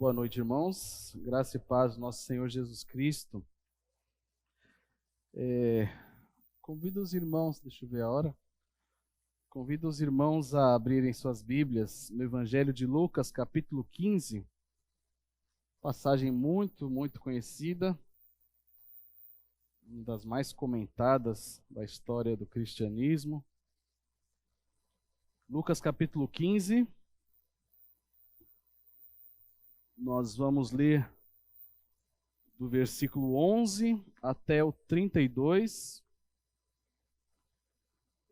Boa noite, irmãos. Graça e paz do nosso Senhor Jesus Cristo. Convido os irmãos, deixa eu ver a hora. Convido os irmãos a abrirem suas Bíblias no Evangelho de Lucas, capítulo 15. Passagem muito conhecida, uma das mais comentadas da história do cristianismo. Lucas, capítulo 15. Nós vamos ler do versículo 11 até o 32.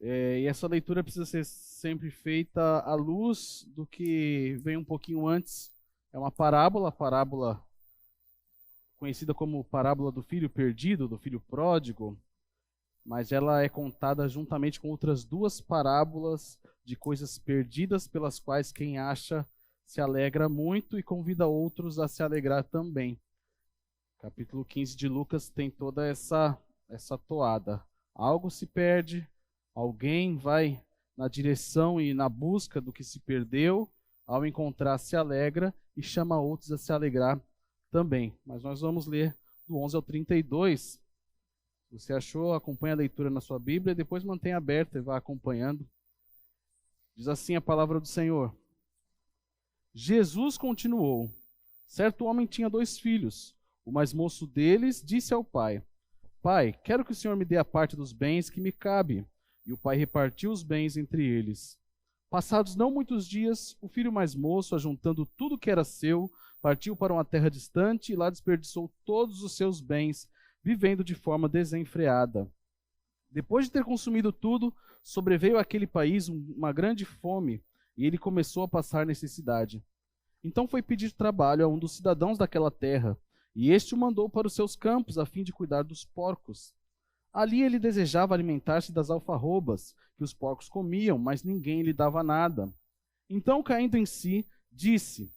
E essa leitura precisa ser sempre feita à luz do que vem um pouquinho antes. É uma parábola conhecida como parábola do filho perdido, do filho pródigo, mas ela é contada juntamente com outras duas parábolas de coisas perdidas pelas quais quem acha se alegra muito e convida outros a se alegrar também. Capítulo 15 de Lucas tem toda essa toada. Algo se perde, alguém vai na direção e na busca do que se perdeu, ao encontrar se alegra e chama outros a se alegrar também. Mas nós vamos ler do 11 ao 32. Se você achou, acompanhe a leitura na sua Bíblia e depois mantenha aberta e vá acompanhando. Diz assim a palavra do Senhor. Jesus continuou. Certo homem tinha 2 filhos. O mais moço deles disse ao pai: Pai, quero que o senhor me dê a parte dos bens que me cabe. E o pai repartiu os bens entre eles. Passados não muitos dias, o filho mais moço, ajuntando tudo que era seu, partiu para uma terra distante e lá desperdiçou todos os seus bens, vivendo de forma desenfreada. Depois de ter consumido tudo, sobreveio àquele país uma grande fome, e ele começou a passar necessidade. Então foi pedir trabalho a um dos cidadãos daquela terra, e este o mandou para os seus campos, a fim de cuidar dos porcos. Ali ele desejava alimentar-se das alfarrobas, que os porcos comiam, mas ninguém lhe dava nada. Então, caindo em si, disse: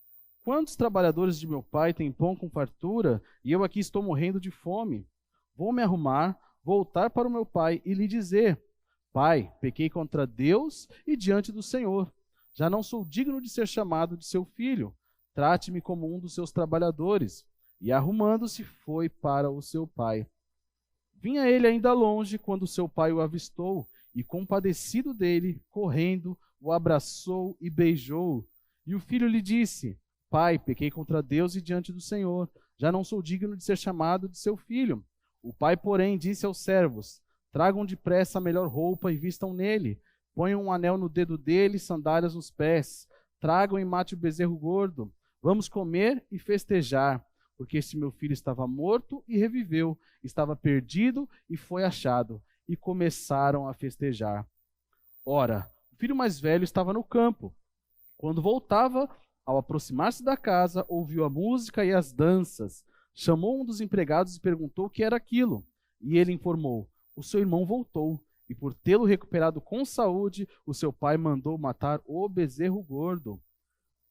Quantos trabalhadores de meu pai têm pão com fartura, e eu aqui estou morrendo de fome? Vou me arrumar, voltar para o meu pai e lhe dizer: Pai, pequei contra Deus e diante do Senhor. Já não sou digno de ser chamado de seu filho. Trate-me como um dos seus trabalhadores. E arrumando-se, foi para o seu pai. Vinha ele ainda longe quando seu pai o avistou, e compadecido dele, correndo, o abraçou e beijou. E o filho lhe disse: Pai, pequei contra Deus e diante do Senhor. Já não sou digno de ser chamado de seu filho. O pai, porém, disse aos servos: Tragam depressa a melhor roupa e vistam nele. Ponham um anel no dedo dele e sandálias nos pés. Tragam e mate o bezerro gordo. Vamos comer e festejar, porque este meu filho estava morto e reviveu, estava perdido e foi achado. E começaram a festejar. Ora, o filho mais velho estava no campo. Quando voltava, ao aproximar-se da casa, ouviu a música e as danças. Chamou um dos empregados e perguntou o que era aquilo. E ele informou: O seu irmão voltou. E por tê-lo recuperado com saúde, o seu pai mandou matar o bezerro gordo.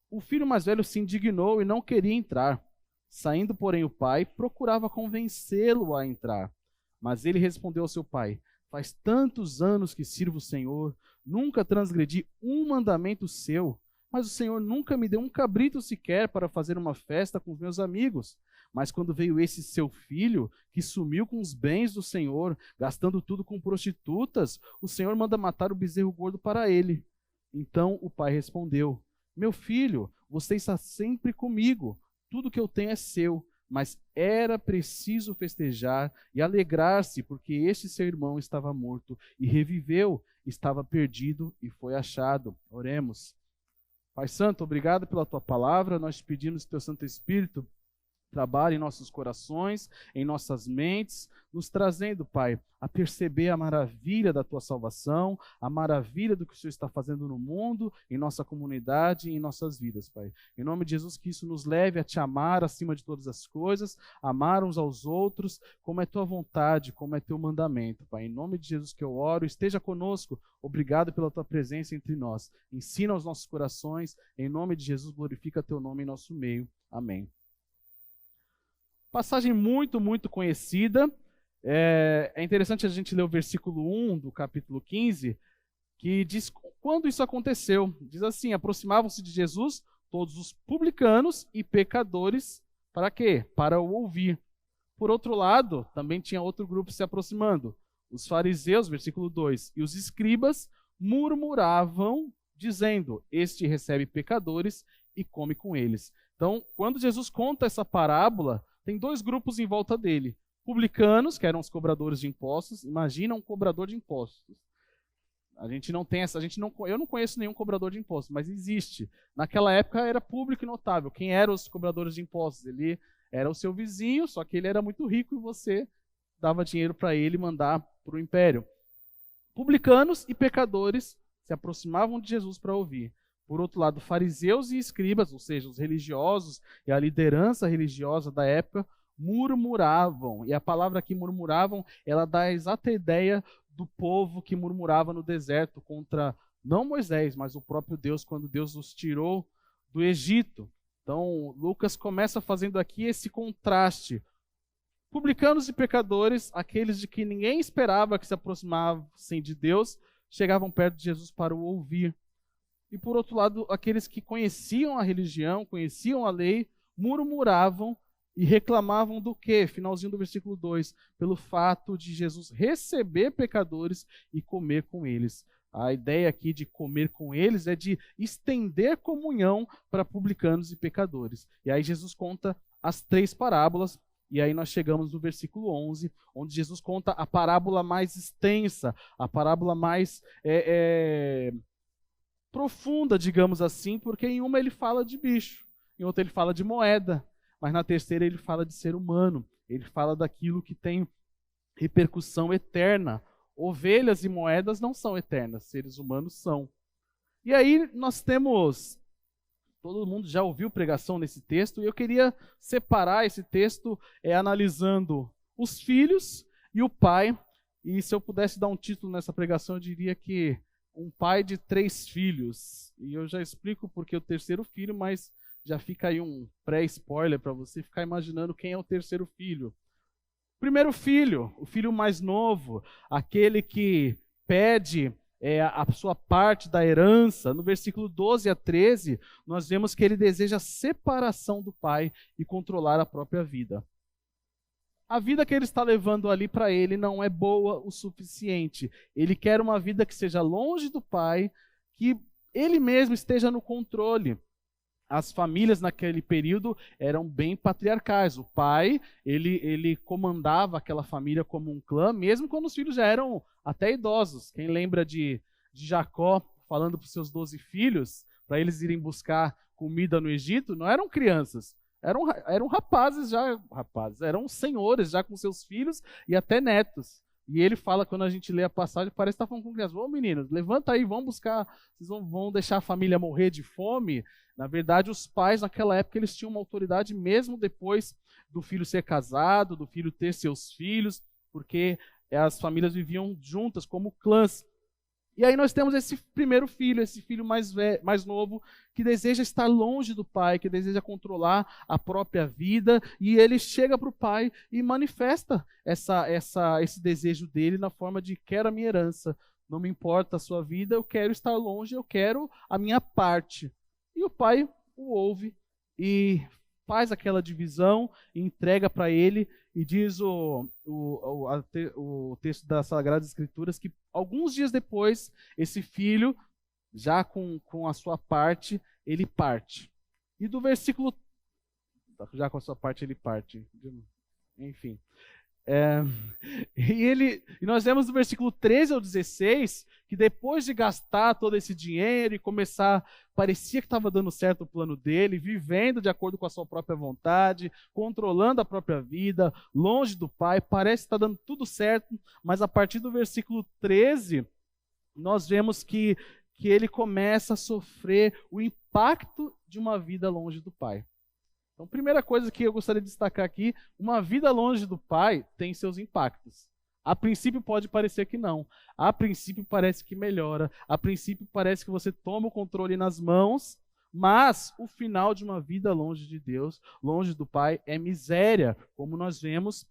O filho mais velho se indignou e não queria entrar. Saindo, porém, o pai procurava convencê-lo a entrar. Mas ele respondeu ao seu pai: Faz tantos anos que sirvo o Senhor, nunca transgredi um mandamento seu, mas o Senhor nunca me deu um cabrito sequer para fazer uma festa com os meus amigos. Mas quando veio esse seu filho, que sumiu com os bens do Senhor, gastando tudo com prostitutas, o Senhor manda matar o bezerro gordo para ele. Então o pai respondeu: Meu filho, você está sempre comigo, tudo que eu tenho é seu, mas era preciso festejar e alegrar-se, porque este seu irmão estava morto e reviveu, estava perdido e foi achado. Oremos. Pai Santo, obrigado pela tua palavra, nós te pedimos que teu Santo Espírito trabalhe em nossos corações, em nossas mentes, nos trazendo, Pai, a perceber a maravilha da tua salvação, a maravilha do que o Senhor está fazendo no mundo, em nossa comunidade e em nossas vidas, Pai. Em nome de Jesus, que isso nos leve a te amar acima de todas as coisas, amar uns aos outros, como é tua vontade, como é teu mandamento, Pai. Em nome de Jesus que eu oro, esteja conosco. Obrigado pela tua presença entre nós. Ensina aos nossos corações. Em nome de Jesus, glorifica teu nome em nosso meio. Amém. Passagem muito conhecida. É interessante a gente ler o versículo 1 do capítulo 15, que diz quando isso aconteceu. Diz assim: aproximavam-se de Jesus todos os publicanos e pecadores, para quê? Para o ouvir. Por outro lado, também tinha outro grupo se aproximando. Os fariseus, versículo 2, e os escribas murmuravam, dizendo: este recebe pecadores e come com eles. Então, quando Jesus conta essa parábola, tem dois grupos em volta dele. Publicanos, que eram os cobradores de impostos. Imagina um cobrador de impostos. A gente não tem essa, eu não conheço nenhum cobrador de impostos, mas existe. Naquela época era público e notável. Quem eram os cobradores de impostos? Ele era o seu vizinho, só que ele era muito rico e você dava dinheiro para ele mandar para o império. Publicanos e pecadores se aproximavam de Jesus para ouvir. Por outro lado, fariseus e escribas, ou seja, os religiosos e a liderança religiosa da época, murmuravam. E a palavra aqui murmuravam, ela dá a exata ideia do povo que murmurava no deserto contra, não Moisés, mas o próprio Deus, quando Deus os tirou do Egito. Então, Lucas começa fazendo aqui esse contraste. Publicanos e pecadores, aqueles de que ninguém esperava que se aproximassem de Deus, chegavam perto de Jesus para o ouvir. E por outro lado, aqueles que conheciam a religião, conheciam a lei, murmuravam e reclamavam do quê? Finalzinho do versículo 2, pelo fato de Jesus receber pecadores e comer com eles. A ideia aqui de comer com eles é de estender comunhão para publicanos e pecadores. E aí Jesus conta as três parábolas, e aí nós chegamos no versículo 11, onde Jesus conta a parábola mais extensa, a parábola mais profunda, digamos assim, porque em uma ele fala de bicho, em outra ele fala de moeda, mas na terceira ele fala de ser humano, ele fala daquilo que tem repercussão eterna. Ovelhas e moedas não são eternas, seres humanos são. E aí nós temos, todo mundo já ouviu pregação nesse texto, e eu queria separar esse texto analisando os filhos e o pai, e se eu pudesse dar um título nessa pregação, eu diria que um pai de 3 filhos. E eu já explico porque o terceiro filho, mas já fica aí um pré-spoiler para você ficar imaginando quem é o terceiro filho. Primeiro filho, o filho mais novo, aquele que pede a sua parte da herança. No versículo 12 a 13, nós vemos que ele deseja a separação do pai e controlar a própria vida. A vida que ele está levando ali para ele não é boa o suficiente. Ele quer uma vida que seja longe do pai, que ele mesmo esteja no controle. As famílias naquele período eram bem patriarcais. O pai, ele comandava aquela família como um clã, mesmo quando os filhos já eram até idosos. Quem lembra de Jacó falando para os seus 12 filhos, para eles irem buscar comida no Egito, não eram crianças, eram rapazes, eram senhores já com seus filhos e até netos. E ele fala, quando a gente lê a passagem, parece que está falando com crianças: ô meninos, levanta aí, vão buscar, vocês vão deixar a família morrer de fome. Na verdade, os pais naquela época eles tinham uma autoridade mesmo depois do filho ser casado, do filho ter seus filhos, porque as famílias viviam juntas como clãs. E aí nós temos esse primeiro filho, esse filho mais novo, que deseja estar longe do pai, que deseja controlar a própria vida, e ele chega para o pai e manifesta esse desejo dele na forma de: quero a minha herança, não me importa a sua vida, eu quero estar longe, eu quero a minha parte. E o pai o ouve e faz aquela divisão, entrega para ele, e diz o texto das Sagradas Escrituras que alguns dias depois, esse filho, já com a sua parte, ele parte. E do versículo... Já com a sua parte, ele parte. Enfim. E nós vemos no versículo 13 ao 16 que depois de gastar todo esse dinheiro e começar, parecia que estava dando certo o plano dele, vivendo de acordo com a sua própria vontade, controlando a própria vida, longe do pai, parece que está dando tudo certo, mas a partir do versículo 13 nós vemos que ele começa a sofrer o impacto de uma vida longe do pai. Então, primeira coisa que eu gostaria de destacar aqui: uma vida longe do pai tem seus impactos. A princípio pode parecer que não. A princípio parece que melhora. A princípio parece que você toma o controle nas mãos, mas o final de uma vida longe de Deus, longe do pai, é miséria, como nós vemos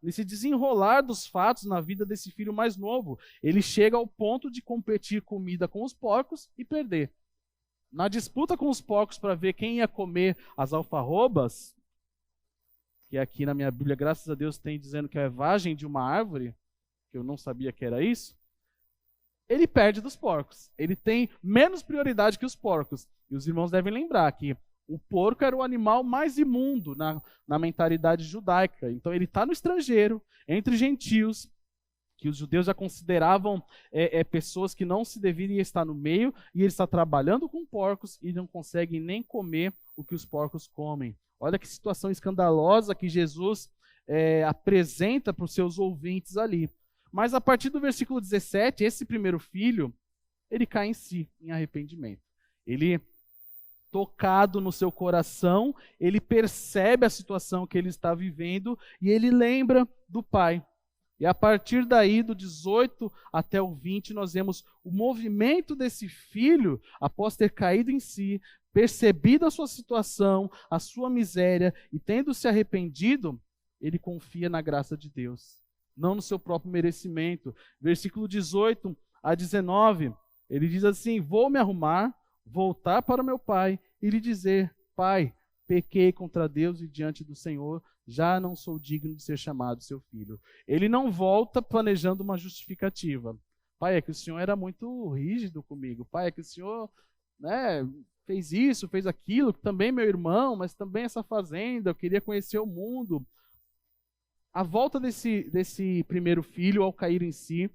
nesse desenrolar dos fatos na vida desse filho mais novo. Ele chega ao ponto de competir comida com os porcos e perder. Na disputa com os porcos para ver quem ia comer as alfarrobas, que aqui na minha Bíblia, graças a Deus, tem dizendo que é vagem de uma árvore, que eu não sabia que era isso, ele perde dos porcos. Ele tem menos prioridade que os porcos. E os irmãos devem lembrar que o porco era o animal mais imundo na mentalidade judaica. Então ele está no estrangeiro, entre gentios, que os judeus já consideravam pessoas que não se deveriam estar no meio, e ele está trabalhando com porcos e não consegue nem comer o que os porcos comem. Olha que situação escandalosa que Jesus apresenta para os seus ouvintes ali. Mas a partir do versículo 17, esse primeiro filho, ele cai em si, em arrependimento. Ele, tocado no seu coração, ele percebe a situação que ele está vivendo e ele lembra do pai. E a partir daí, do 18 até o 20, nós vemos o movimento desse filho, após ter caído em si, percebido a sua situação, a sua miséria, e tendo se arrependido, ele confia na graça de Deus, não no seu próprio merecimento. Versículo 18 a 19, ele diz assim: vou me arrumar, voltar para meu pai e lhe dizer: pai, pequei contra Deus e diante do Senhor, já não sou digno de ser chamado seu filho. Ele não volta planejando uma justificativa. Pai, é que o Senhor era muito rígido comigo. Pai, é que o Senhor, fez isso, fez aquilo, também meu irmão, mas também essa fazenda, eu queria conhecer o mundo. A volta desse primeiro filho ao cair em si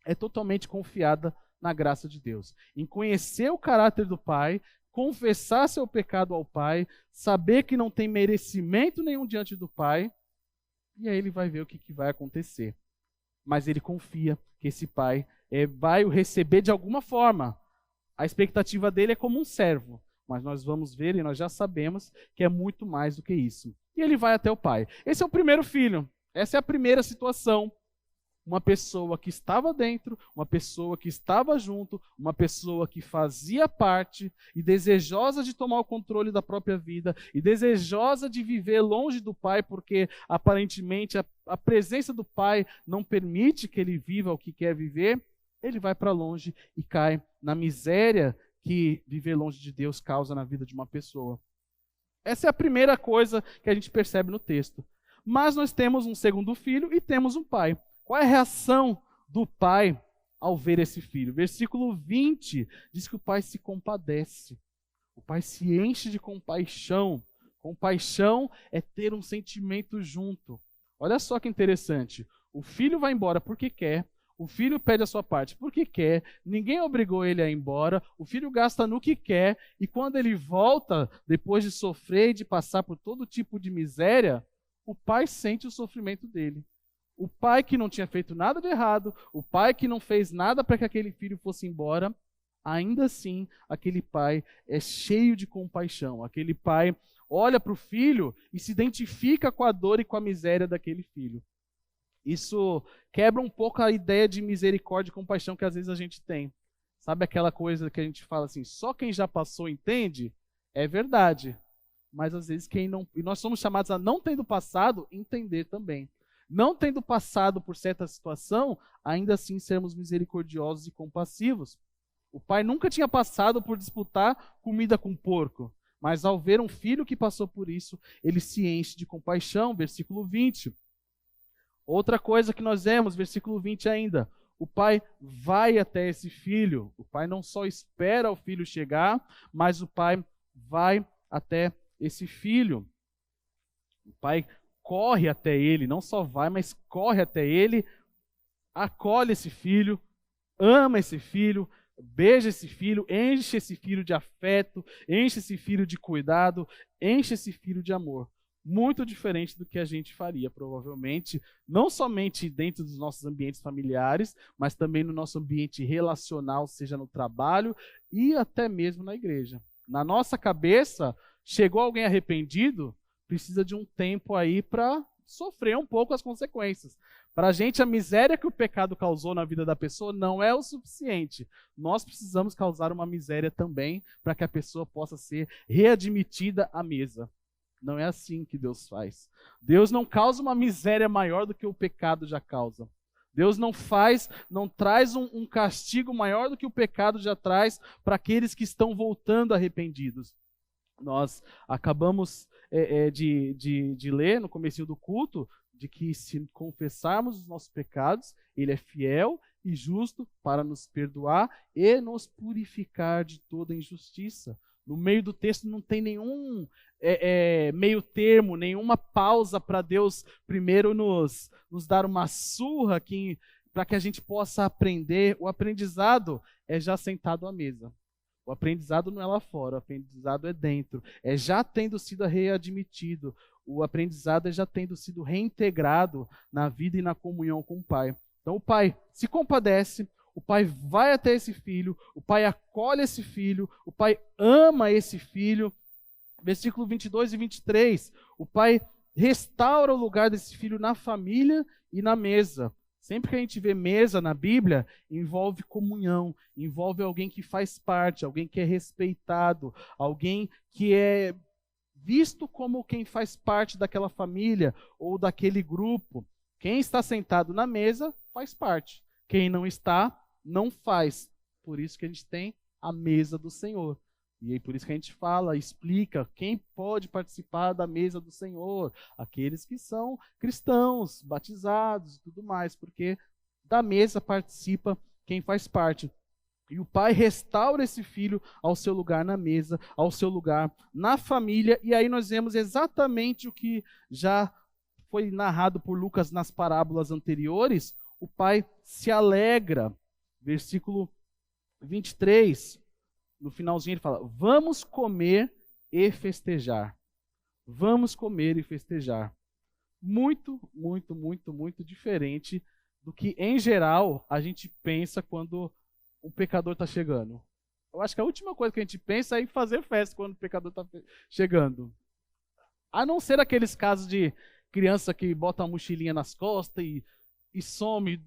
é totalmente confiada na graça de Deus. Em conhecer o caráter do pai, confessar seu pecado ao pai, saber que não tem merecimento nenhum diante do pai, e aí ele vai ver o que vai acontecer. Mas ele confia que esse pai vai o receber de alguma forma. A expectativa dele é como um servo, mas nós vamos ver e nós já sabemos que é muito mais do que isso. E ele vai até o pai. Esse é o primeiro filho. Essa é a primeira situação. Uma pessoa que estava dentro, uma pessoa que estava junto, uma pessoa que fazia parte e desejosa de tomar o controle da própria vida e desejosa de viver longe do pai, porque aparentemente a presença do pai não permite que ele viva o que quer viver. Ele vai para longe e cai na miséria que viver longe de Deus causa na vida de uma pessoa. Essa é a primeira coisa que a gente percebe no texto. Mas nós temos um segundo filho e temos um pai. Qual é a reação do pai ao ver esse filho? Versículo 20 diz que o pai se compadece. O pai se enche de compaixão. Compaixão é ter um sentimento junto. Olha só que interessante. O filho vai embora porque quer. O filho pede a sua parte porque quer. Ninguém obrigou ele a ir embora. O filho gasta no que quer. E quando ele volta, depois de sofrer e de passar por todo tipo de miséria, o pai sente o sofrimento dele. O pai que não tinha feito nada de errado, o pai que não fez nada para que aquele filho fosse embora, ainda assim, aquele pai é cheio de compaixão. Aquele pai olha para o filho e se identifica com a dor e com a miséria daquele filho. Isso quebra um pouco a ideia de misericórdia e compaixão que às vezes a gente tem. Sabe aquela coisa que a gente fala assim, só quem já passou entende? É verdade. Mas às vezes quem não... E nós somos chamados a, não tendo passado, entender também. Não tendo passado por certa situação, ainda assim sermos misericordiosos e compassivos. O pai nunca tinha passado por disputar comida com porco, mas ao ver um filho que passou por isso, ele se enche de compaixão. Versículo 20. Outra coisa que nós vemos, versículo 20 ainda, o pai vai até esse filho. O pai não só espera o filho chegar, mas o pai vai até esse filho. O pai corre até ele, não só vai, mas corre até ele, acolhe esse filho, ama esse filho, beija esse filho, enche esse filho de afeto, enche esse filho de cuidado, enche esse filho de amor. Muito diferente do que a gente faria, provavelmente, não somente dentro dos nossos ambientes familiares, mas também no nosso ambiente relacional, seja no trabalho e até mesmo na igreja. Na nossa cabeça, chegou alguém arrependido, precisa de um tempo aí para sofrer um pouco as consequências. Para a gente, a miséria que o pecado causou na vida da pessoa não é o suficiente. Nós precisamos causar uma miséria também para que a pessoa possa ser readmitida à mesa. Não é assim que Deus faz. Deus não causa uma miséria maior do que o pecado já causa. Deus não traz um castigo maior do que o pecado já traz para aqueles que estão voltando arrependidos. Nós acabamos de ler no comecinho do culto, de que se confessarmos os nossos pecados, Ele é fiel e justo para nos perdoar e nos purificar de toda injustiça. No meio do texto não tem nenhum meio termo, nenhuma pausa para Deus primeiro nos dar uma surra para que a gente possa aprender. O aprendizado é já sentado à mesa. O aprendizado não é lá fora, o aprendizado é dentro. É já tendo sido readmitido. O aprendizado é já tendo sido reintegrado na vida e na comunhão com o Pai. Então o Pai se compadece, o Pai vai até esse filho, o Pai acolhe esse filho, o Pai ama esse filho. Versículo 22 e 23, o Pai restaura o lugar desse filho na família e na mesa. Sempre que a gente vê mesa na Bíblia, envolve comunhão, envolve alguém que faz parte, alguém que é respeitado, alguém que é visto como quem faz parte daquela família ou daquele grupo. Quem está sentado na mesa faz parte. Quem não está, não faz. Por isso que a gente tem a mesa do Senhor. E aí por isso que a gente fala, explica quem pode participar da mesa do Senhor. Aqueles que são cristãos, batizados e tudo mais. Porque da mesa participa quem faz parte. E o Pai restaura esse filho ao seu lugar na mesa, ao seu lugar na família. E aí nós vemos exatamente o que já foi narrado por Lucas nas parábolas anteriores. O Pai se alegra. Versículo 23, no finalzinho ele fala, vamos comer e festejar. Vamos comer e festejar. Muito, muito, muito, muito diferente do que, em geral, a gente pensa quando o pecador está chegando. Eu acho que a última coisa que a gente pensa é em fazer festa quando o pecador está chegando. A não ser aqueles casos de criança que bota uma mochilinha nas costas e some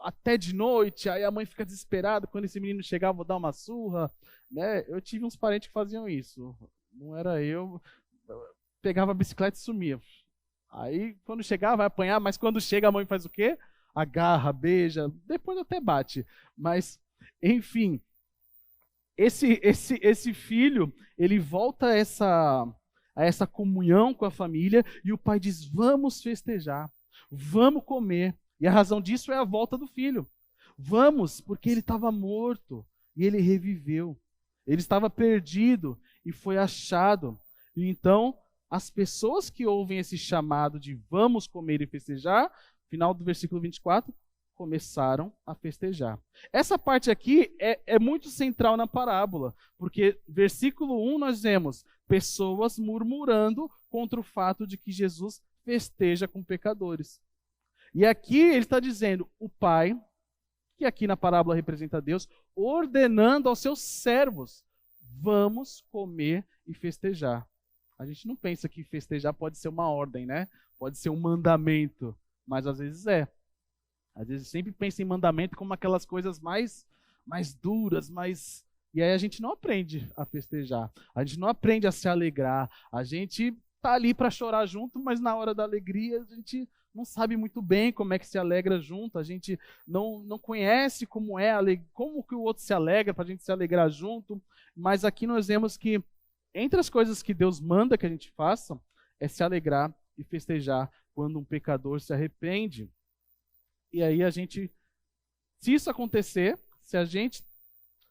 até de noite, aí a mãe fica desesperada, quando esse menino chegar, vou dar uma surra, né? Eu tive uns parentes que faziam isso, não era eu, pegava a bicicleta e sumia. Aí, quando chegar, vai apanhar, mas quando chega, a mãe faz o quê? Agarra, beija, depois até bate. Mas, enfim, esse filho, ele volta a essa comunhão com a família, e o pai diz, vamos festejar, vamos comer. E a razão disso é a volta do filho. Vamos, porque ele estava morto e ele reviveu. Ele estava perdido e foi achado. E então, as pessoas que ouvem esse chamado de vamos comer e festejar, final do versículo 24, começaram a festejar. Essa parte aqui é muito central na parábola, porque versículo 1 nós vemos pessoas murmurando contra o fato de que Jesus festeja com pecadores. E aqui ele está dizendo, o Pai, que aqui na parábola representa Deus, ordenando aos seus servos, vamos comer e festejar. A gente não pensa que festejar pode ser uma ordem, né? Pode ser um mandamento, mas às vezes é. Às vezes sempre pensa em mandamento como aquelas coisas mais duras, E aí a gente não aprende a festejar, a gente não aprende a se alegrar, a gente tá ali para chorar junto, mas na hora da alegria a gente não sabe muito bem como é que se alegra junto, a gente não conhece como que o outro se alegra para a gente se alegrar junto, mas aqui nós vemos que entre as coisas que Deus manda que a gente faça, é se alegrar e festejar quando um pecador se arrepende. E aí se isso acontecer, se a gente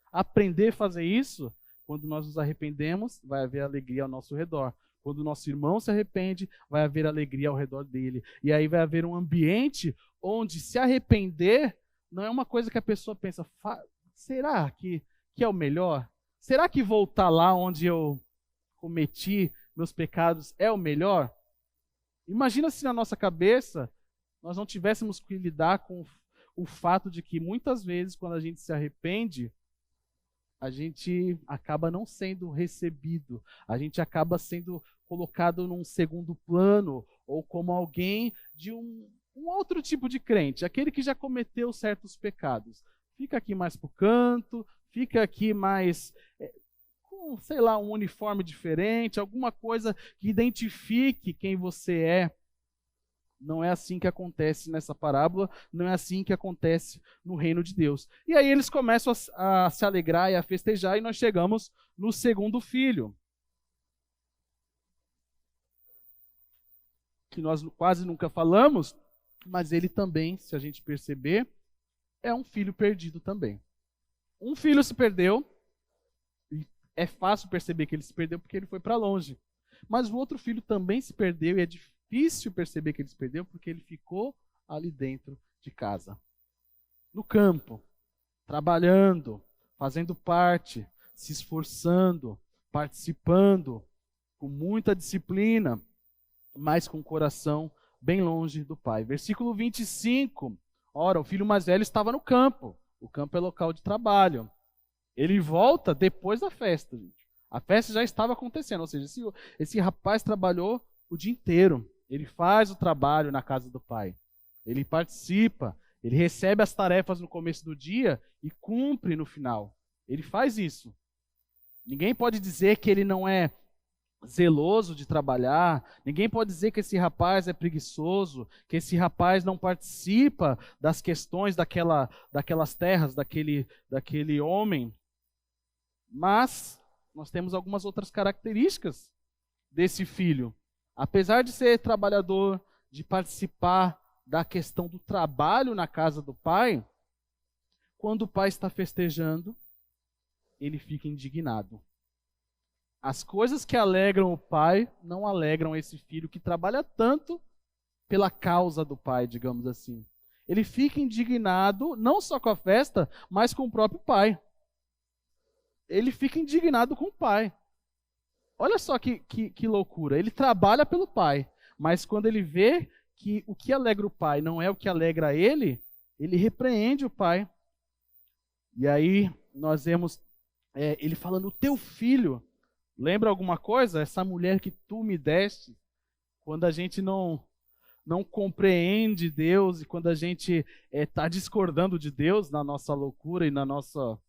aprender a fazer isso, quando nós nos arrependemos, vai haver alegria ao nosso redor. Quando o nosso irmão se arrepende, vai haver alegria ao redor dele. E aí vai haver um ambiente onde se arrepender não é uma coisa que a pessoa pensa, será que é o melhor? Será que voltar lá onde eu cometi meus pecados é o melhor? Imagina se na nossa cabeça nós não tivéssemos que lidar com o fato de que muitas vezes quando a gente se arrepende, a gente acaba não sendo recebido, a gente acaba sendo colocado num segundo plano, ou como alguém de um outro tipo de crente, aquele que já cometeu certos pecados. Fica aqui mais pro canto, fica aqui mais com, sei lá, um uniforme diferente, alguma coisa que identifique quem você é. Não é assim que acontece nessa parábola, não é assim que acontece no reino de Deus. E aí eles começam a se alegrar e a festejar, e nós chegamos no segundo filho, que nós quase nunca falamos, mas ele também, se a gente perceber, é um filho perdido também. Um filho se perdeu, e é fácil perceber que ele se perdeu porque ele foi para longe. Mas o outro filho também se perdeu, e é difícil perceber que ele se perdeu porque ele ficou ali dentro de casa. No campo, trabalhando, fazendo parte, se esforçando, participando, com muita disciplina, mas com o coração bem longe do pai. Versículo 25. Ora, o filho mais velho estava no campo. O campo é local de trabalho. Ele volta depois da festa, gente. A festa já estava acontecendo, ou seja, esse rapaz trabalhou o dia inteiro. Ele faz o trabalho na casa do pai. Ele participa, ele recebe as tarefas no começo do dia e cumpre no final. Ele faz isso. Ninguém pode dizer que ele não é zeloso de trabalhar, ninguém pode dizer que esse rapaz é preguiçoso, que esse rapaz não participa das questões daquelas terras, daquele homem. Mas nós temos algumas outras características desse filho. Apesar de ser trabalhador, de participar da questão do trabalho na casa do pai, quando o pai está festejando, ele fica indignado. As coisas que alegram o pai não alegram esse filho que trabalha tanto pela causa do pai, digamos assim. Ele fica indignado não só com a festa, mas com o próprio pai. Ele fica indignado com o pai. Olha só que loucura. Ele trabalha pelo pai, mas quando ele vê que o que alegra o pai não é o que alegra ele, ele repreende o pai. E aí nós vemos ele falando, o teu filho. Lembra alguma coisa? Essa mulher que tu me deste. Quando a gente não compreende Deus e quando a gente está discordando de Deus na nossa loucura e na nossa...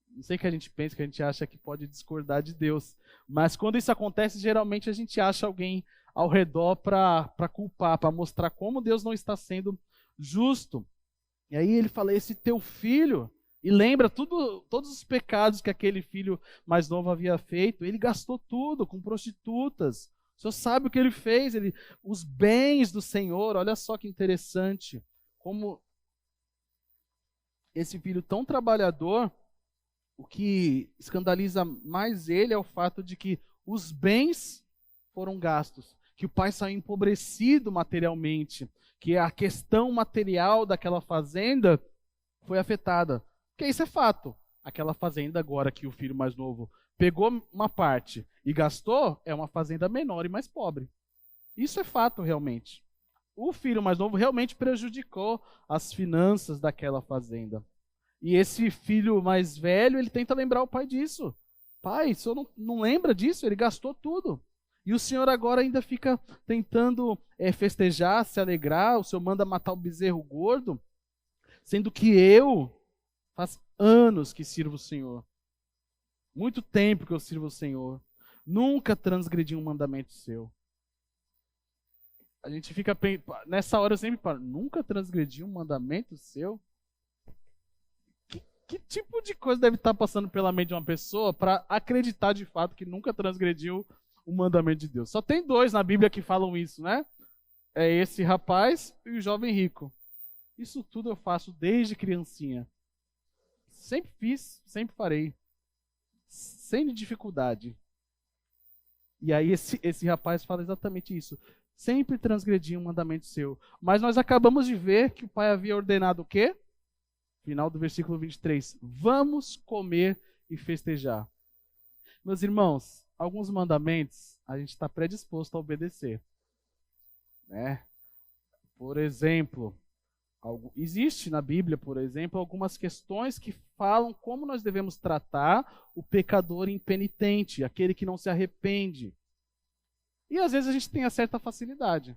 Não sei o que a gente pensa, que a gente acha que pode discordar de Deus. Mas quando isso acontece, geralmente a gente acha alguém ao redor para culpar, para mostrar como Deus não está sendo justo. E aí ele fala, esse teu filho... E lembra todos os pecados que aquele filho mais novo havia feito. Ele gastou tudo com prostitutas. O senhor sabe o que ele fez? Os bens do Senhor, olha só que interessante. Como esse filho tão trabalhador, o que escandaliza mais ele é o fato de que os bens foram gastos. Que o pai saiu empobrecido materialmente. Que a questão material daquela fazenda foi afetada. Porque isso é fato. Aquela fazenda agora que o filho mais novo pegou uma parte e gastou, é uma fazenda menor e mais pobre. Isso é fato realmente. O filho mais novo realmente prejudicou as finanças daquela fazenda. E esse filho mais velho, ele tenta lembrar o pai disso. Pai, o senhor não lembra disso? Ele gastou tudo. E o senhor agora ainda fica tentando festejar, se alegrar, o senhor manda matar o bezerro gordo, sendo que faz anos que sirvo o Senhor. Muito tempo que eu sirvo o Senhor. Nunca transgredi um mandamento seu. A gente fica... Nessa hora eu sempre falo, nunca transgredi um mandamento seu? Que tipo de coisa deve estar passando pela mente de uma pessoa para acreditar de fato que nunca transgrediu o mandamento de Deus? Só tem dois na Bíblia que falam isso, né? É esse rapaz e o jovem rico. Isso tudo eu faço desde criancinha. Sempre fiz, sempre farei. Sem dificuldade. E aí esse rapaz fala exatamente isso. Sempre transgredi um mandamento seu. Mas nós acabamos de ver que o pai havia ordenado o quê? Final do versículo 23. Vamos comer e festejar. Meus irmãos, alguns mandamentos a gente está predisposto a obedecer. Né? Por exemplo... Existe na Bíblia, por exemplo, algumas questões que falam como nós devemos tratar o pecador impenitente, aquele que não se arrepende. E às vezes a gente tem a certa facilidade.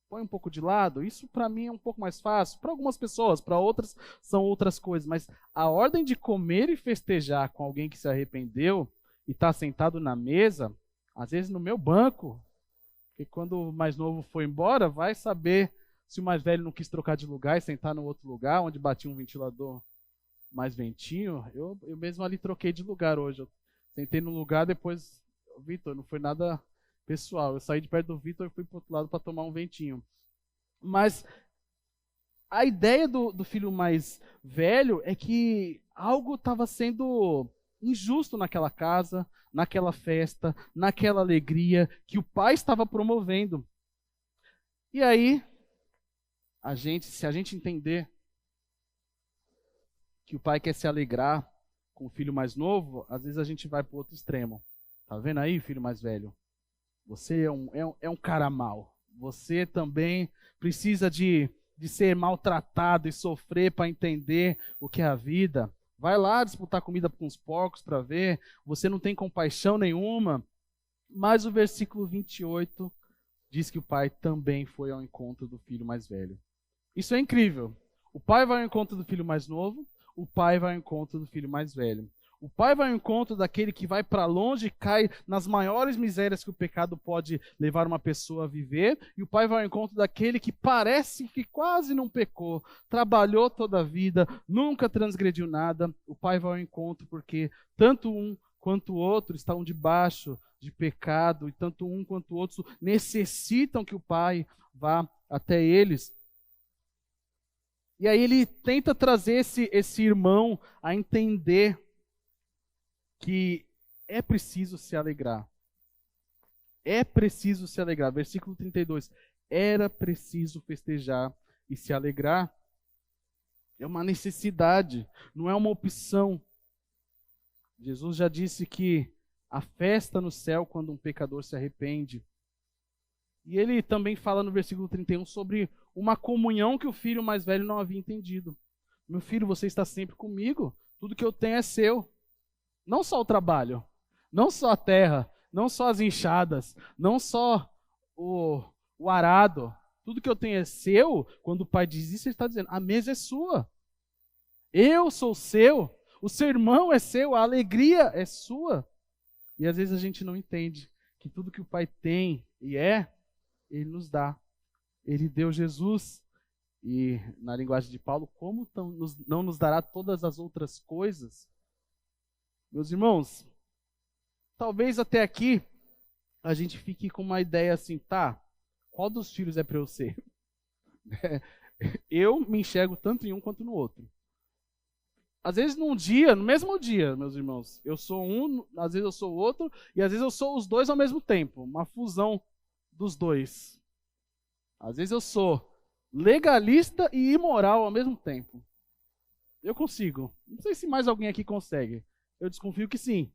Põe um pouco de lado, isso para mim é um pouco mais fácil. Para algumas pessoas, para outras são outras coisas. Mas a ordem de comer e festejar com alguém que se arrependeu e está sentado na mesa, às vezes no meu banco, Porque quando o mais novo foi embora, vai saber se o mais velho não quis trocar de lugar e sentar no outro lugar, onde batia um ventilador mais ventinho. Eu mesmo ali troquei de lugar hoje. Eu sentei no lugar, depois, Vitor, não foi nada pessoal. Eu saí de perto do Vitor e fui para o outro lado para tomar um ventinho. Mas a ideia do filho mais velho é que algo estava sendo injusto naquela casa, naquela festa, naquela alegria que o pai estava promovendo. E aí, se a gente entender que o pai quer se alegrar com o filho mais novo, às vezes a gente vai para o outro extremo. Tá vendo aí, filho mais velho? Você é um cara mau. Você também precisa de ser maltratado e sofrer para entender o que é a vida. Vai lá disputar comida com os porcos para ver. Você não tem compaixão nenhuma. Mas o versículo 28 diz que o pai também foi ao encontro do filho mais velho. Isso é incrível. O pai vai ao encontro do filho mais novo. O pai vai ao encontro do filho mais velho. O pai vai ao encontro daquele que vai para longe e cai nas maiores misérias que o pecado pode levar uma pessoa a viver. E o pai vai ao encontro daquele que parece que quase não pecou, trabalhou toda a vida, nunca transgrediu nada. O pai vai ao encontro porque tanto um quanto o outro estão debaixo de pecado, e tanto um quanto o outro necessitam que o pai vá até eles. E aí ele tenta trazer esse irmão a entender que é preciso se alegrar. É preciso se alegrar. Versículo 32. Era preciso festejar e se alegrar. É uma necessidade, não é uma opção. Jesus já disse que a festa no céu quando um pecador se arrepende. E ele também fala no versículo 31 sobre uma comunhão que o filho mais velho não havia entendido. Meu filho, você está sempre comigo. Tudo que eu tenho é seu. Não só o trabalho, não só a terra, não só as enxadas, não só o arado. Tudo que eu tenho é seu. Quando o pai diz isso, ele está dizendo, a mesa é sua. Eu sou seu. O seu irmão é seu. A alegria é sua. E às vezes a gente não entende que tudo que o pai tem e ele nos dá. Ele deu Jesus. E na linguagem de Paulo, como não nos dará todas as outras coisas? Meus irmãos, talvez até aqui a gente fique com uma ideia assim, tá, qual dos filhos é para eu ser? Eu me enxergo tanto em um quanto no outro. Às vezes no mesmo dia, meus irmãos, eu sou um, às vezes eu sou o outro, e às vezes eu sou os dois ao mesmo tempo, uma fusão dos dois. Às vezes eu sou legalista e imoral ao mesmo tempo. Eu consigo. Não sei se mais alguém aqui consegue. Eu desconfio que sim.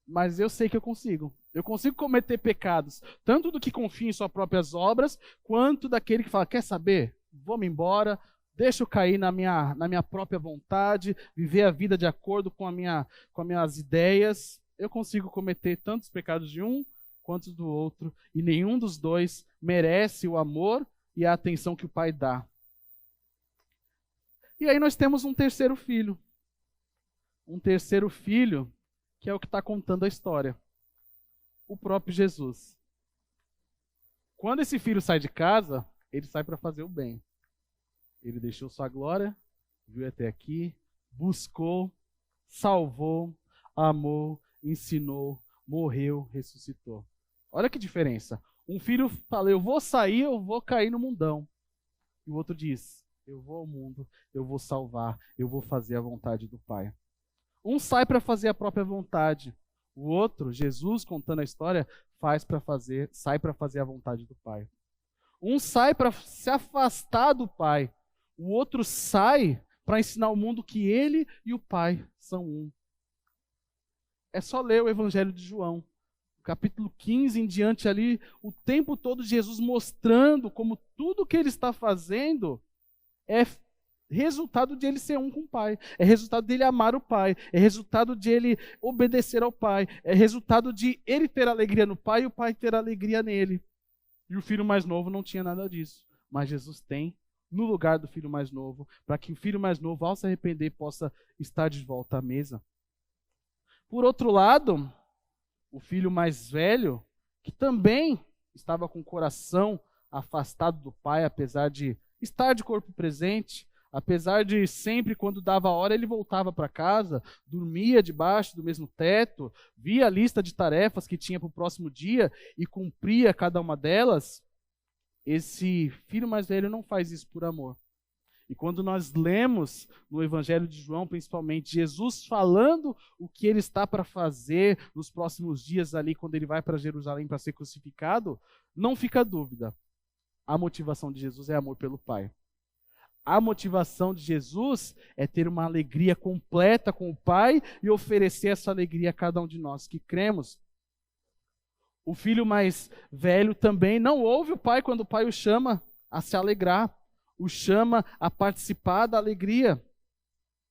Mas eu sei que eu consigo. Eu consigo cometer pecados, tanto do que confia em suas próprias obras, quanto daquele que fala, quer saber? Vou-me embora, deixa eu cair na minha própria vontade, viver a vida de acordo com as minhas ideias. Eu consigo cometer tantos pecados de um, quanto do outro, e nenhum dos dois merece o amor e a atenção que o pai dá. E aí nós temos um terceiro filho. Um terceiro filho, que é o que está contando a história. O próprio Jesus. Quando esse filho sai de casa, ele sai para fazer o bem. Ele deixou sua glória, veio até aqui, buscou, salvou, amou, ensinou, morreu, ressuscitou. Olha que diferença. Um filho fala, eu vou sair, eu vou cair no mundão. E o outro diz, eu vou ao mundo, eu vou salvar, eu vou fazer a vontade do Pai. Um sai para fazer a própria vontade. O outro, Jesus contando a história, sai para fazer a vontade do Pai. Um sai para se afastar do Pai. O outro sai para ensinar ao mundo que ele e o Pai são um. É só ler o Evangelho de João. Capítulo 15 em diante ali, o tempo todo Jesus mostrando como tudo que ele está fazendo é resultado de ele ser um com o Pai, é resultado dele amar o Pai, é resultado de ele obedecer ao Pai, é resultado de ele ter alegria no Pai e o Pai ter alegria nele. E o filho mais novo não tinha nada disso, mas Jesus tem no lugar do filho mais novo, para que o filho mais novo, ao se arrepender, possa estar de volta à mesa. Por outro lado, o filho mais velho, que também estava com o coração afastado do Pai, apesar de estar de corpo presente, apesar de sempre, quando dava a hora, ele voltava para casa, dormia debaixo do mesmo teto, via a lista de tarefas que tinha para o próximo dia e cumpria cada uma delas. Esse filho mais velho não faz isso por amor. E quando nós lemos no Evangelho de João, principalmente, Jesus falando o que ele está para fazer nos próximos dias ali, quando ele vai para Jerusalém para ser crucificado, não fica dúvida. A motivação de Jesus é amor pelo Pai. A motivação de Jesus é ter uma alegria completa com o Pai e oferecer essa alegria a cada um de nós que cremos. O filho mais velho também não ouve o pai quando o pai o chama a se alegrar, o chama a participar da alegria.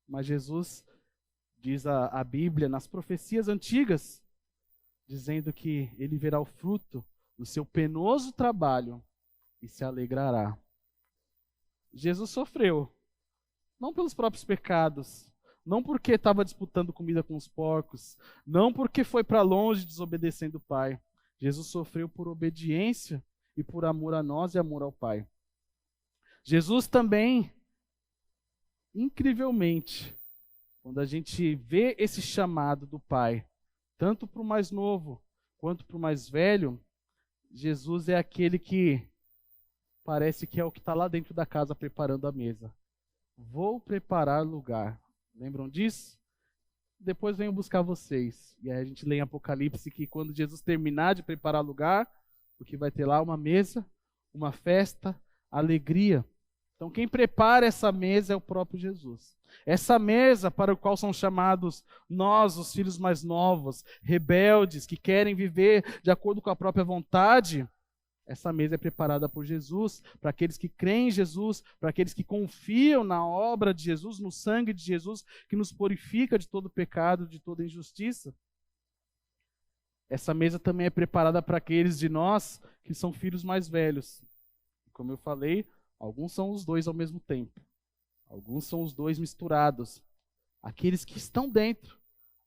Mas Jesus diz a Bíblia nas profecias antigas, dizendo que ele verá o fruto do seu penoso trabalho e se alegrará. Jesus sofreu, não pelos próprios pecados, não porque estava disputando comida com os porcos, não porque foi para longe desobedecendo o Pai. Jesus sofreu por obediência e por amor a nós e amor ao Pai. Jesus também, incrivelmente, quando a gente vê esse chamado do Pai, tanto para o mais novo quanto para o mais velho, Jesus é aquele que parece que é o que está lá dentro da casa preparando a mesa. Vou preparar lugar. Lembram disso? Depois venho buscar vocês. E aí a gente lê em Apocalipse que quando Jesus terminar de preparar lugar, porque vai ter lá uma mesa, uma festa, alegria. Então quem prepara essa mesa é o próprio Jesus. Essa mesa para o qual são chamados nós, os filhos mais novos, rebeldes, que querem viver de acordo com a própria vontade, essa mesa é preparada por Jesus, para aqueles que creem em Jesus, para aqueles que confiam na obra de Jesus, no sangue de Jesus, que nos purifica de todo pecado, de toda injustiça. Essa mesa também é preparada para aqueles de nós que são filhos mais velhos. Como eu falei, alguns são os dois ao mesmo tempo. Alguns são os dois misturados. Aqueles que estão dentro,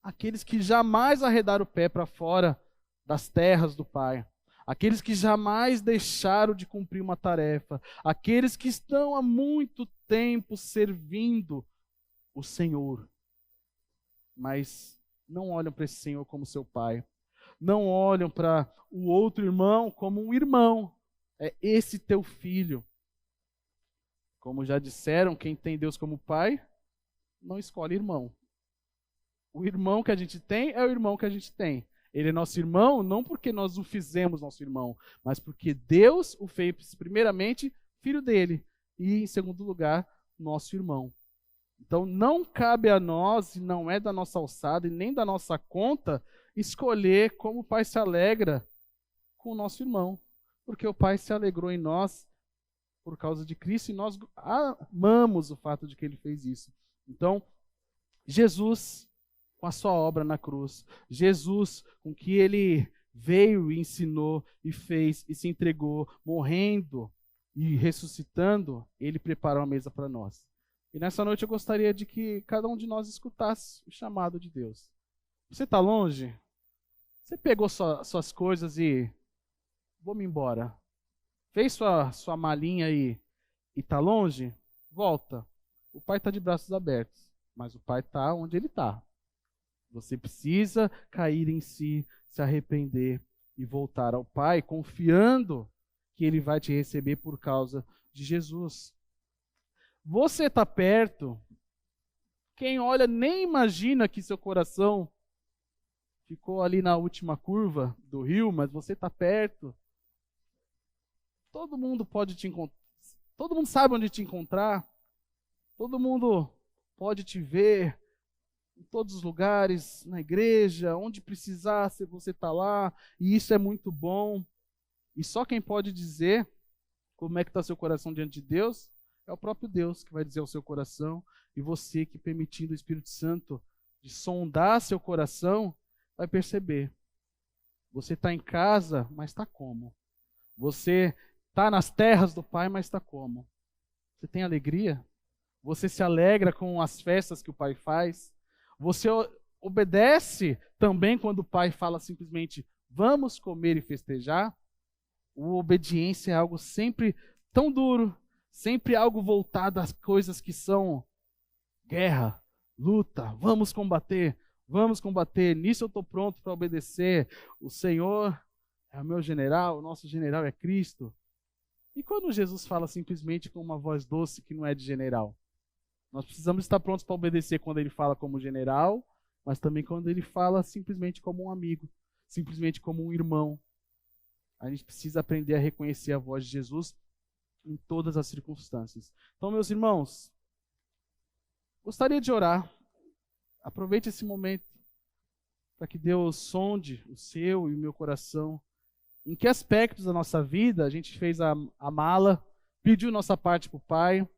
aqueles que jamais arredaram o pé para fora das terras do Pai. Aqueles que jamais deixaram de cumprir uma tarefa, aqueles que estão há muito tempo servindo o Senhor, mas não olham para esse Senhor como seu Pai, não olham para o outro irmão como um irmão, é esse teu filho. Como já disseram, quem tem Deus como Pai, não escolhe irmão. O irmão que a gente tem é o irmão que a gente tem. Ele é nosso irmão não porque nós o fizemos nosso irmão, mas porque Deus o fez primeiramente filho dele e, em segundo lugar, nosso irmão. Então não cabe a nós, e não é da nossa alçada e nem da nossa conta, escolher como o Pai se alegra com o nosso irmão. Porque o Pai se alegrou em nós por causa de Cristo e nós amamos o fato de que ele fez isso. Então, Jesus, com a sua obra na cruz, Jesus, com que ele veio e ensinou e fez e se entregou, morrendo e ressuscitando, ele preparou a mesa para nós. E nessa noite eu gostaria de que cada um de nós escutasse o chamado de Deus. Você está longe? Você pegou suas coisas e vou-me embora. Fez sua malinha aí e está longe? Volta. O Pai está de braços abertos, mas o Pai está onde ele está. Você precisa cair em si, se arrepender e voltar ao Pai, confiando que ele vai te receber por causa de Jesus. Você está perto. Quem olha nem imagina que seu coração ficou ali na última curva do rio, mas você está perto. Todo mundo pode te encontrar. Todo mundo sabe onde te encontrar. Todo mundo pode te ver em todos os lugares, na igreja, onde precisar, se você está lá, e isso é muito bom. E só quem pode dizer como é que está seu coração diante de Deus é o próprio Deus que vai dizer ao seu coração, e você que, permitindo o Espírito Santo de sondar seu coração, vai perceber. Você está em casa, mas está como? Você está nas terras do Pai, mas está como? Você tem alegria? Você se alegra com as festas que o Pai faz? Você obedece também quando o Pai fala simplesmente, vamos comer e festejar? A obediência é algo sempre tão duro, sempre algo voltado às coisas que são guerra, luta, vamos combater, nisso eu estou pronto para obedecer. O Senhor é o meu general, o nosso general é Cristo. E quando Jesus fala simplesmente com uma voz doce que não é de general? Nós precisamos estar prontos para obedecer quando ele fala como general, mas também quando ele fala simplesmente como um amigo, simplesmente como um irmão. A gente precisa aprender a reconhecer a voz de Jesus em todas as circunstâncias. Então, meus irmãos, gostaria de orar. Aproveite esse momento para que Deus sonde o seu e o meu coração. Em que aspectos da nossa vida a gente fez a mala, pediu nossa parte para o Pai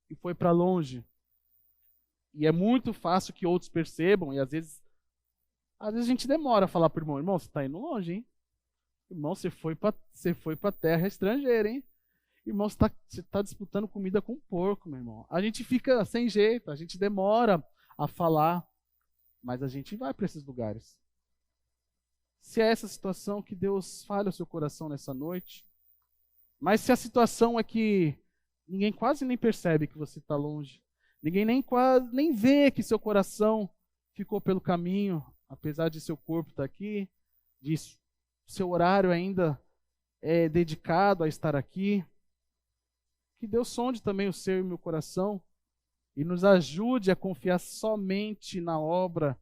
e foi para longe. E é muito fácil que outros percebam, e às vezes a gente demora a falar para o irmão, irmão, você está indo longe, hein? Irmão, você foi para terra estrangeira, hein? Irmão, você tá disputando comida com porco, meu irmão. A gente fica sem jeito, a gente demora a falar, mas a gente vai para esses lugares. Se é essa situação, que Deus fale ao seu coração nessa noite. Mas se a situação é que ninguém quase nem percebe que você está longe, ninguém nem vê que seu coração ficou pelo caminho, apesar de seu corpo estar aqui, de seu horário ainda é dedicado a estar aqui, que Deus sonde também o seu e o meu coração e nos ajude a confiar somente na obra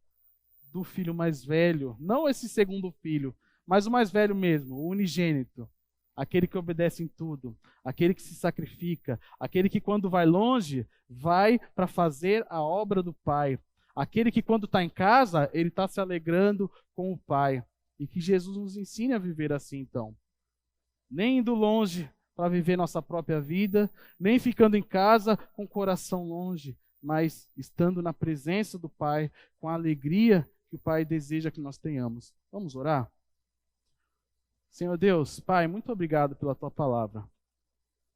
do filho mais velho, não esse segundo filho, mas o mais velho mesmo, o unigênito, aquele que obedece em tudo, aquele que se sacrifica, aquele que quando vai longe, vai para fazer a obra do Pai, aquele que quando está em casa, ele está se alegrando com o Pai, e que Jesus nos ensine a viver assim então, nem indo longe para viver nossa própria vida, nem ficando em casa com o coração longe, mas estando na presença do Pai, com a alegria que o Pai deseja que nós tenhamos. Vamos orar? Senhor Deus, Pai, muito obrigado pela Tua palavra.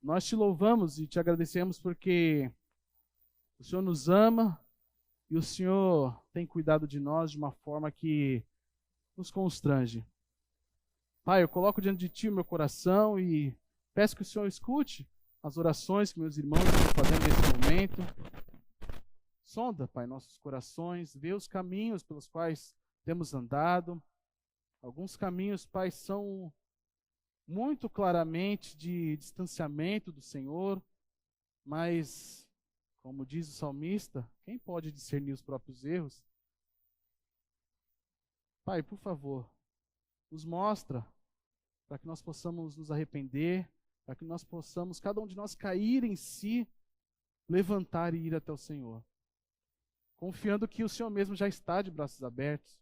Nós te louvamos e te agradecemos porque o Senhor nos ama e o Senhor tem cuidado de nós de uma forma que nos constrange. Pai, eu coloco diante de Ti o meu coração e peço que o Senhor escute as orações que meus irmãos estão fazendo nesse momento. Sonda, Pai, nossos corações, vê os caminhos pelos quais temos andado. Alguns caminhos, Pai, são muito claramente de distanciamento do Senhor, mas, como diz o salmista, quem pode discernir os próprios erros? Pai, por favor, nos mostra para que nós possamos nos arrepender, para que nós possamos, cada um de nós, cair em si, levantar e ir até o Senhor. Confiando que o Senhor mesmo já está de braços abertos,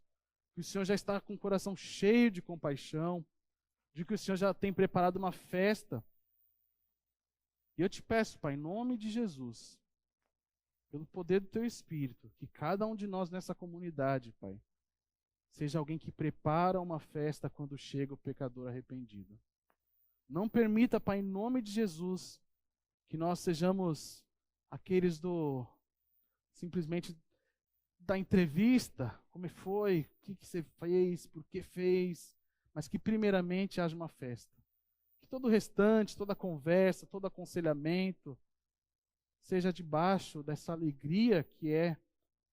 que o Senhor já está com o coração cheio de compaixão, de que o Senhor já tem preparado uma festa. E eu te peço, Pai, em nome de Jesus, pelo poder do Teu Espírito, que cada um de nós nessa comunidade, Pai, seja alguém que prepara uma festa quando chega o pecador arrependido. Não permita, Pai, em nome de Jesus, que nós sejamos aqueles simplesmente da entrevista, como foi, o que você fez, por que fez, mas que primeiramente haja uma festa. Que todo o restante, toda a conversa, todo aconselhamento, seja debaixo dessa alegria que é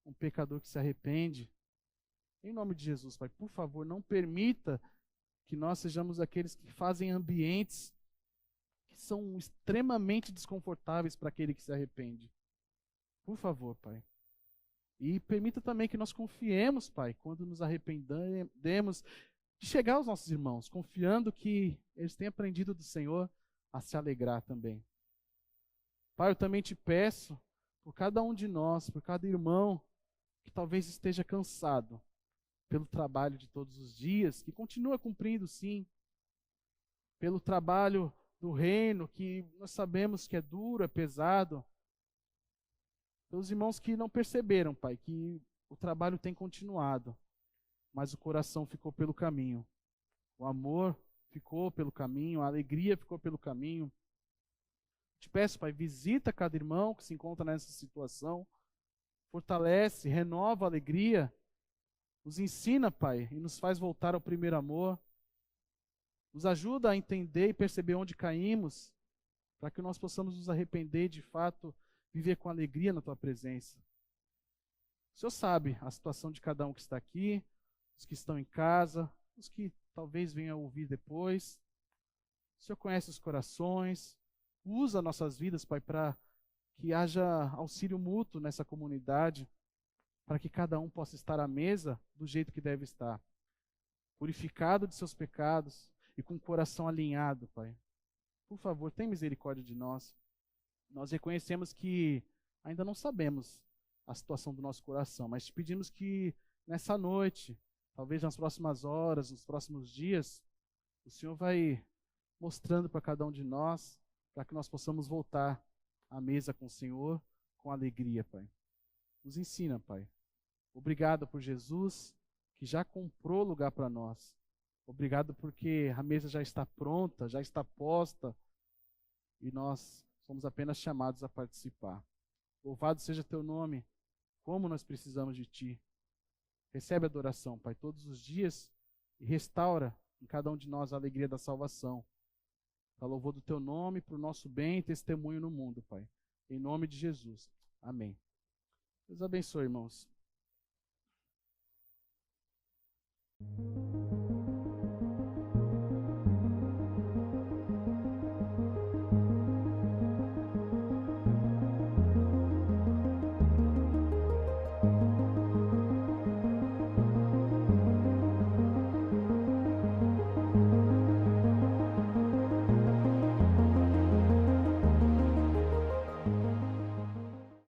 um pecador que se arrepende. Em nome de Jesus, Pai, por favor, não permita que nós sejamos aqueles que fazem ambientes que são extremamente desconfortáveis para aquele que se arrepende. Por favor, Pai. E permita também que nós confiemos, Pai, quando nos arrependemos, de chegar aos nossos irmãos, confiando que eles têm aprendido do Senhor a se alegrar também. Pai, eu também te peço, por cada um de nós, por cada irmão que talvez esteja cansado pelo trabalho de todos os dias, que continua cumprindo sim, pelo trabalho do reino, que nós sabemos que é duro, é pesado, pelos irmãos que não perceberam, Pai, que o trabalho tem continuado, mas o coração ficou pelo caminho, o amor ficou pelo caminho, a alegria ficou pelo caminho. Te peço, Pai, visita cada irmão que se encontra nessa situação, fortalece, renova a alegria, nos ensina, Pai, e nos faz voltar ao primeiro amor. Nos ajuda a entender e perceber onde caímos, para que nós possamos nos arrepender e, de fato, viver com alegria na tua presença. O Senhor sabe a situação de cada um que está aqui, os que estão em casa, os que talvez venham a ouvir depois. O Senhor conhece os corações. Usa nossas vidas, Pai, para que haja auxílio mútuo nessa comunidade, para que cada um possa estar à mesa do jeito que deve estar, purificado de seus pecados e com o coração alinhado, Pai. Por favor, tem misericórdia de nós. Nós reconhecemos que ainda não sabemos a situação do nosso coração, mas te pedimos que nessa noite, talvez nas próximas horas, nos próximos dias, o Senhor vai mostrando para cada um de nós, para que nós possamos voltar à mesa com o Senhor com alegria, Pai. Nos ensina, Pai. Obrigado por Jesus, que já comprou lugar para nós. Obrigado porque a mesa já está pronta, já está posta, e nós somos apenas chamados a participar. Louvado seja teu nome, como nós precisamos de ti. Recebe a adoração, Pai, todos os dias e restaura em cada um de nós a alegria da salvação. Para louvor do teu nome, para o nosso bem e testemunho no mundo, Pai. Em nome de Jesus. Amém. Deus abençoe, irmãos.